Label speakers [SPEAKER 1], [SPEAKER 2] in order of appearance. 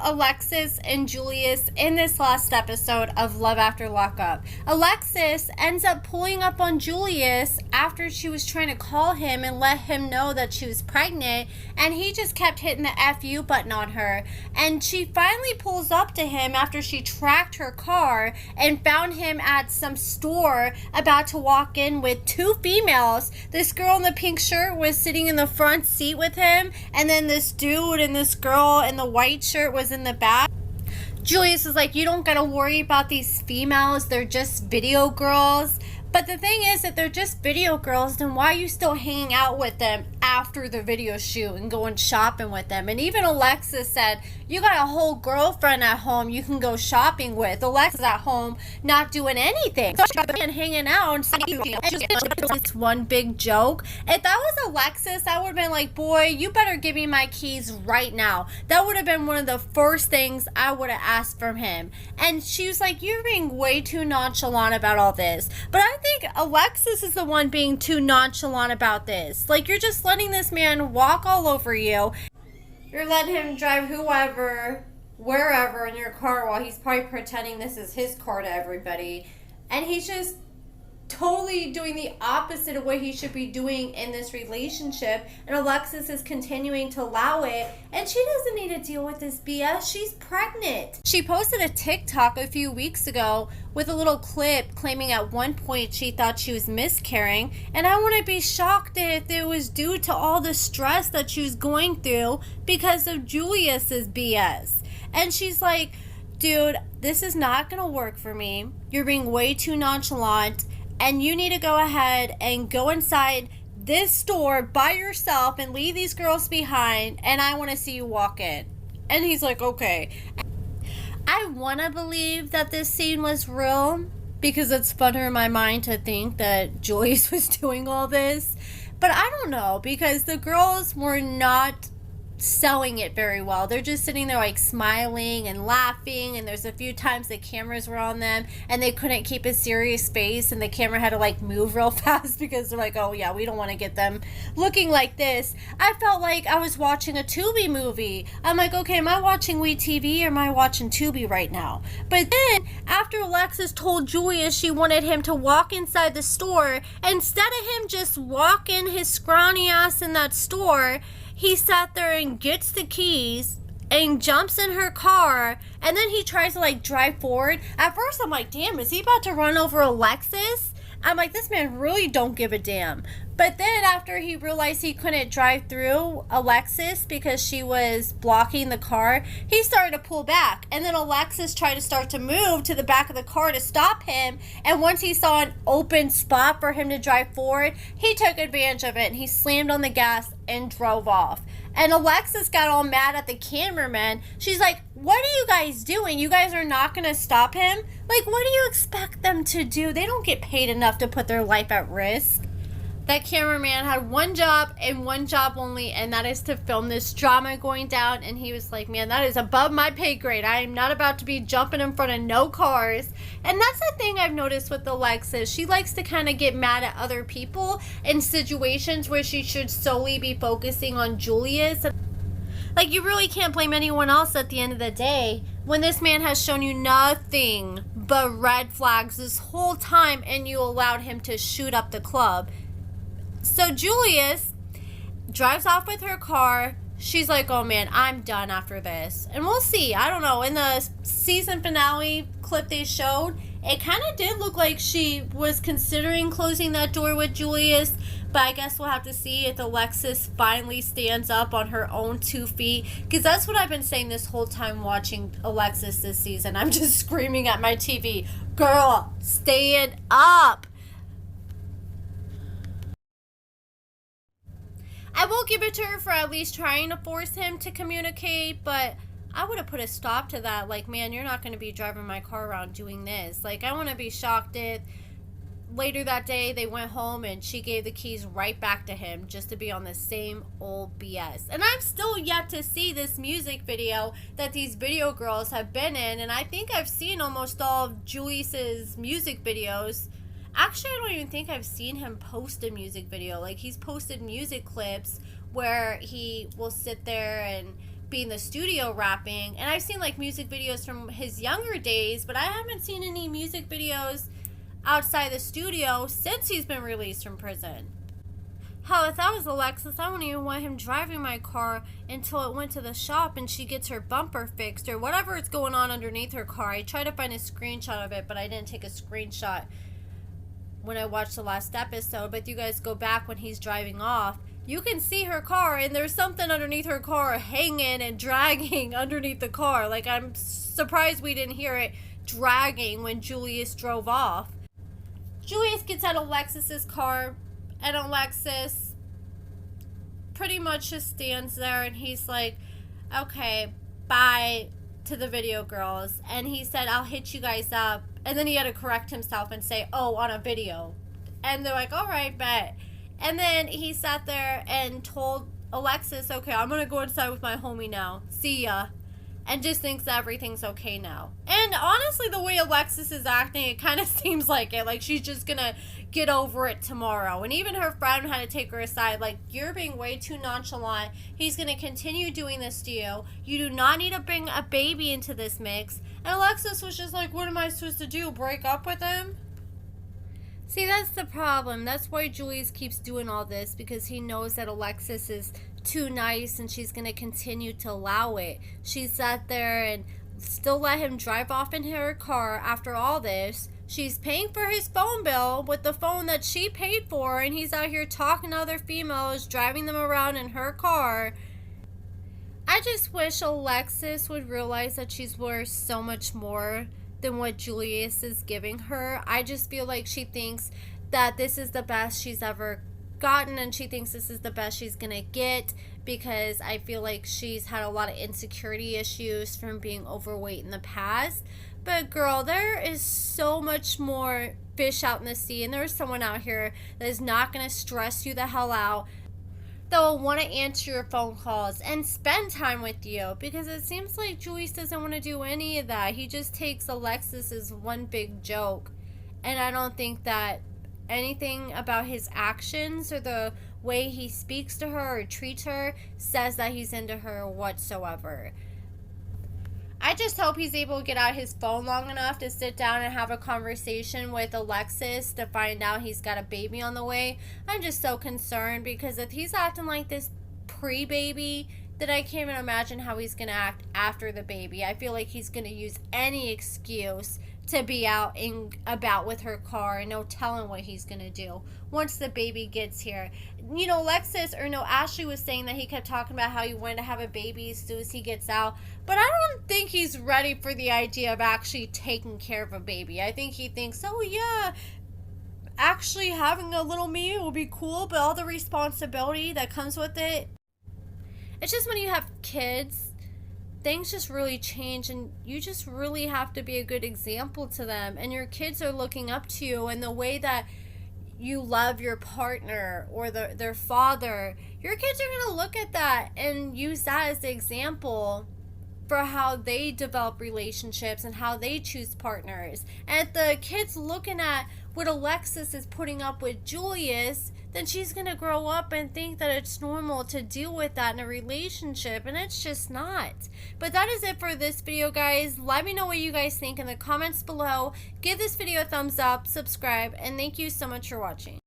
[SPEAKER 1] Alexis and Julius in this last episode of Love After Lockup. Alexis ends up pulling up on Julius after she was trying to call him and let him know that she was pregnant, and he just kept hitting the FU button on her. And she finally pulls up to him after she tracked her car and found him at some store about to walk in with two females. This girl in the pink shirt was sitting in the front seat with him, and then this dude and this girl in the white shirt was in the back. Julius is like, you don't gotta worry about these females, they're just video girls. But the thing is, if they're just video girls, then why are you still hanging out with them after the video shoot and going shopping with them? And even Alexis said, you got a whole girlfriend at home you can go shopping with. Alexis at home not doing anything. So and hanging out and it's one big joke. If that was Alexis, I would have been like, boy, you better give me my keys right now. That would have been one of the first things I would have asked from him. And she was like, you're being way too nonchalant about all this. But I think Alexis is the one being too nonchalant about this. Like, you're just letting this man walk all over you. You're letting him drive whoever, wherever in your car while he's probably pretending this is his car to everybody. And he's just totally doing the opposite of what he should be doing in this relationship, and Alexis is continuing to allow it, and she doesn't need to deal with this BS. She's pregnant. She posted a TikTok a few weeks ago with a little clip claiming at one point she thought she was miscarrying, and I wouldn't be shocked if it was due to all the stress that she was going through because of Julius's BS. And she's like, dude, this is not gonna work for me. You're being way too nonchalant, and you need to go ahead and go inside this store by yourself and leave these girls behind, and I want to see you walk in. And he's like, okay. I want to believe that this scene was real because it's funner in my mind to think that Julius was doing all this. But I don't know, because the girls were not selling it very well. They're just sitting there like smiling and laughing, and there's a few times the cameras were on them and they couldn't keep a serious face, and the camera had to like move real fast because they're like, oh yeah, we don't want to get them looking like this. I felt like I was watching a Tubi movie. I'm like, okay, am I watching WeTV or am I watching Tubi right now? But then after Alexis told Julius she wanted him to walk inside the store, instead of him just walking his scrawny ass in that store, he sat there and gets the keys and jumps in her car, and then he tries to like drive forward. At first I'm like, damn, is he about to run over Alexis? I'm like, this man really don't give a damn. But then after he realized he couldn't drive through Alexis because she was blocking the car, he started to pull back. And then Alexis tried to start to move to the back of the car to stop him. And once he saw an open spot for him to drive forward, he took advantage of it and he slammed on the gas and drove off. And Alexis got all mad at the cameraman. She's like, what are you guys doing? You guys are not going to stop him? Like, what do you expect them to do? They don't get paid enough to put their life at risk. That cameraman had one job and one job only, and that is to film this drama going down. And he was like, man, that is above my pay grade. I am not about to be jumping in front of no cars. And that's the thing I've noticed with Alexis. She likes to kind of get mad at other people in situations where she should solely be focusing on Julius. Like, you really can't blame anyone else at the end of the day when this man has shown you nothing but red flags this whole time and you allowed him to shoot up the club. So Julius drives off with her car. She's like, oh man, I'm done after this. And we'll see. I don't know. In the season finale clip they showed, it kind of did look like she was considering closing that door with Julius. But I guess we'll have to see if Alexis finally stands up on her own 2 feet. Because that's what I've been saying this whole time watching Alexis this season. I'm just screaming at my TV, girl, stand up. I will give it to her for at least trying to force him to communicate, but I would have put a stop to that. Like, man, you're not going to be driving my car around doing this. Like, I want to be shocked if later that day they went home and she gave the keys right back to him just to be on the same old BS. And I'm still yet to see this music video that these video girls have been in, and I think I've seen almost all of Julius's music videos. Actually, I don't even think I've seen him post a music video. Like, he's posted music clips where he will sit there and be in the studio rapping. And I've seen like music videos from his younger days, but I haven't seen any music videos outside the studio since he's been released from prison. Hell, if that was Alexis, I wouldn't even want him driving my car until it went to the shop and she gets her bumper fixed or whatever is going on underneath her car. I tried to find a screenshot of it, but I didn't take a screenshot when I watched the last episode. But if you guys go back when he's driving off, you can see her car and there's something underneath her car hanging and dragging underneath the car. Like, I'm surprised we didn't hear it dragging when Julius drove off. Julius gets out of Alexis's car, and Alexis pretty much just stands there and he's like, okay, bye to the video girls. And he said, I'll hit you guys up. And then he had to correct himself and say, oh, on a video. And they're like, all right, bet. And then he sat there and told Alexis, okay, I'm going to go inside with my homie now. See ya. And just thinks that everything's okay now. And honestly, the way Alexis is acting, it kind of seems like it. Like, she's just going to get over it tomorrow. And even her friend had to take her aside. Like, you're being way too nonchalant. He's going to continue doing this to you. You do not need to bring a baby into this mix. And Alexis was just like, what am I supposed to do? Break up with him? See, that's the problem. That's why Julius keeps doing all this, because he knows that Alexis is too nice and she's going to continue to allow it. She sat there and still let him drive off in her car after all this. She's paying for his phone bill with the phone that she paid for, and he's out here talking to other females, driving them around in her car. I just wish Alexis would realize that she's worth so much more than what Julius is giving her. I just feel like she thinks that this is the best she's ever gotten, and she thinks this is the best she's gonna get, because I feel like she's had a lot of insecurity issues from being overweight in the past. But girl, there is so much more fish out in the sea, and there's someone out here that is not gonna stress you the hell out, that will want to answer your phone calls and spend time with you, because it seems like Julius doesn't want to do any of that. He just takes Alexis as one big joke, and I don't think that anything about his actions or the way he speaks to her or treats her says that he's into her whatsoever. I just hope he's able to get out his phone long enough to sit down and have a conversation with Alexis to find out he's got a baby on the way. I'm just so concerned, because if he's acting like this pre-baby, then I can't even imagine how he's going to act after the baby. I feel like he's going to use any excuse to be out and about with her car, and no telling what he's going to do once the baby gets here. You know, Ashley was saying that he kept talking about how he wanted to have a baby as soon as he gets out, but I don't think he's ready for the idea of actually taking care of a baby. I think he thinks, oh yeah, actually having a little me will be cool, but all the responsibility that comes with it. It's just when you have kids, things just really change, and you just really have to be a good example to them, and your kids are looking up to you, and the way that you love your partner or their father, your kids are going to look at that and use that as the example for how they develop relationships and how they choose partners. And if the kid's looking at what Alexis is putting up with Julius, then she's going to grow up and think that it's normal to deal with that in a relationship, and it's just not. But that is it for this video, guys. Let me know what you guys think in the comments below. Give this video a thumbs up, subscribe, and thank you so much for watching.